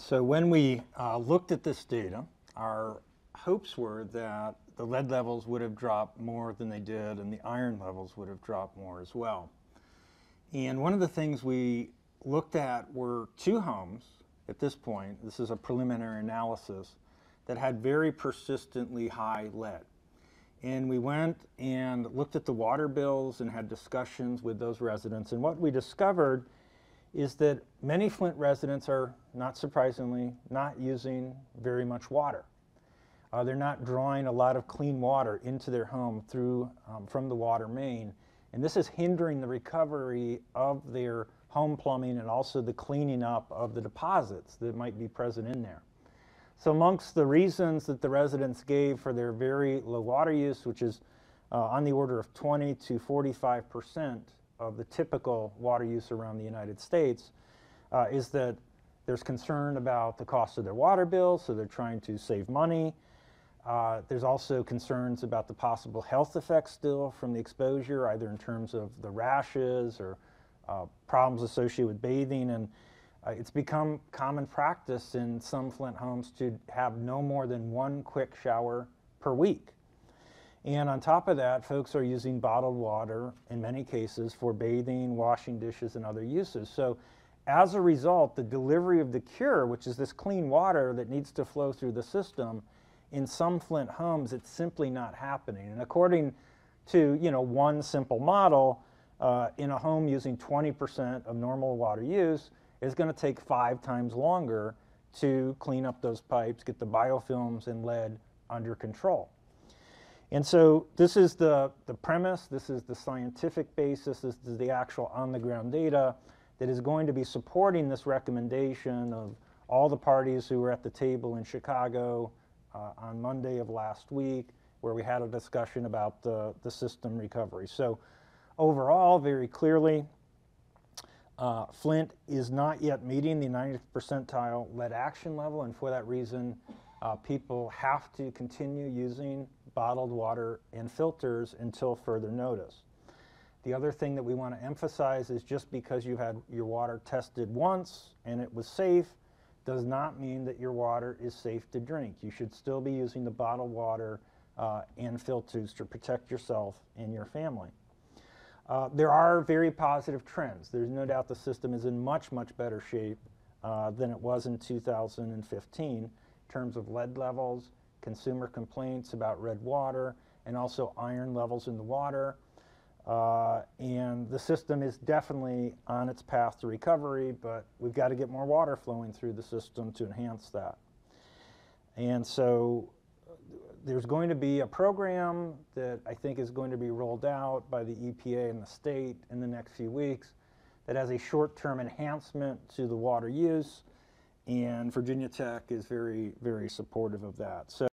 So when we looked at this data, our hopes were that the lead levels would have dropped more than they did and the iron levels would have dropped more as well. And one of the things we looked at were two homes at this point, this is a preliminary analysis, that had very persistently high lead. And we went and looked at the water bills and had discussions with those residents. And what we discovered is that many Flint residents are, not surprisingly, not using very much water. They're not drawing a lot of clean water into their home from the water main. And this is hindering the recovery of their home plumbing and also the cleaning up of the deposits that might be present in there. So amongst the reasons that the residents gave for their very low water use, which is on the order of 20 to 45% of the typical water use around the United States, is that there's concern about the cost of their water bill, so they're trying to save money. There's also concerns about the possible health effects still from the exposure, either in terms of the rashes or problems associated with bathing. And it's become common practice in some Flint homes to have no more than one quick shower per week. And on top of that, folks are using bottled water in many cases for bathing, washing dishes, and other uses. So as a result, the delivery of the cure, which is this clean water that needs to flow through the system, in some Flint homes, it's simply not happening. And according to one simple model, in a home using 20% of normal water use, it's going to take 5 times longer to clean up those pipes, get the biofilms and lead under control. And so this is the premise, this is the scientific basis, this is the actual on-the-ground data that is going to be supporting this recommendation of all the parties who were at the table in Chicago on Monday of last week, where we had a discussion about the system recovery. So overall, very clearly, Flint is not yet meeting the 90th percentile lead action level, and for that reason, people have to continue using bottled water and filters until further notice. The other thing that we want to emphasize is just because you had your water tested once and it was safe does not mean that your water is safe to drink. You should still be using the bottled water and filters to protect yourself and your family. There are very positive trends. There's no doubt the system is in much, much better shape than it was in 2015 in terms of lead levels, consumer complaints about red water, and also iron levels in the water. And the system is definitely on its path to recovery, but we've got to get more water flowing through the system to enhance that. And so there's going to be a program that I think is going to be rolled out by the EPA and the state in the next few weeks that has a short-term enhancement to the water use, and Virginia Tech is very, very supportive of that. So